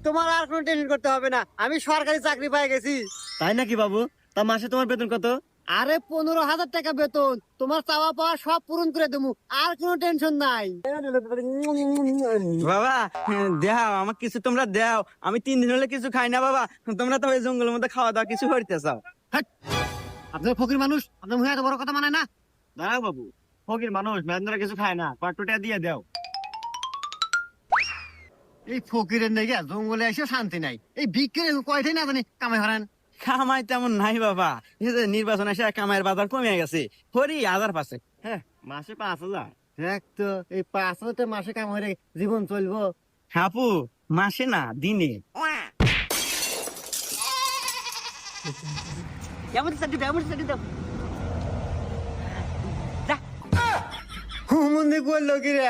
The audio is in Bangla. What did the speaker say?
তোমার আর কোনো টেনশন করতে হবে না, আমি সরকারি চাকরি পেয়ে গেছি। তাই নাকি বাবু? তা মাসে তোমার বেতন কত? আরে 15,000 টাকা বেতন, তোমার চাওয়া পাওয়া সব পূরণ করে দেবো, আর কোনো টেনশন নাই। বাবা দেও আমার কিছু, তোমরা দেও, আমি 3 দিন হলে কিছু খাই না বাবা। তোমরা তো ওই জঙ্গলের মধ্যে খাওয়া দাওয়া কিছু করতে চাও। আপনার ফকির মানুষ, আপনার মুখে এত বড় কথা মানে না। দাঁড়াও বাবু, ফকির মানুষ মেয়েরা কিছু খায় না, কয়েকটা দিয়ে দাও। এই ফকিরের নেই জঙ্গলে এসে শান্তি নাই, এই বিক্রি কয়টাই না জানি কামাই হারান। কামাই তেমন নাই বাবা, এই যে নির্বাচন এসে কামাইয়ের বাজার কমে গেছে, হরি 1000 পাশে। হ্যাঁ, মাসে 5,000। দেখ তো এই 5,000 মাসে কামাই জীবন চলবো? হাপু মাসে না দিনে। এমন হুমন্দি করলো কি রে?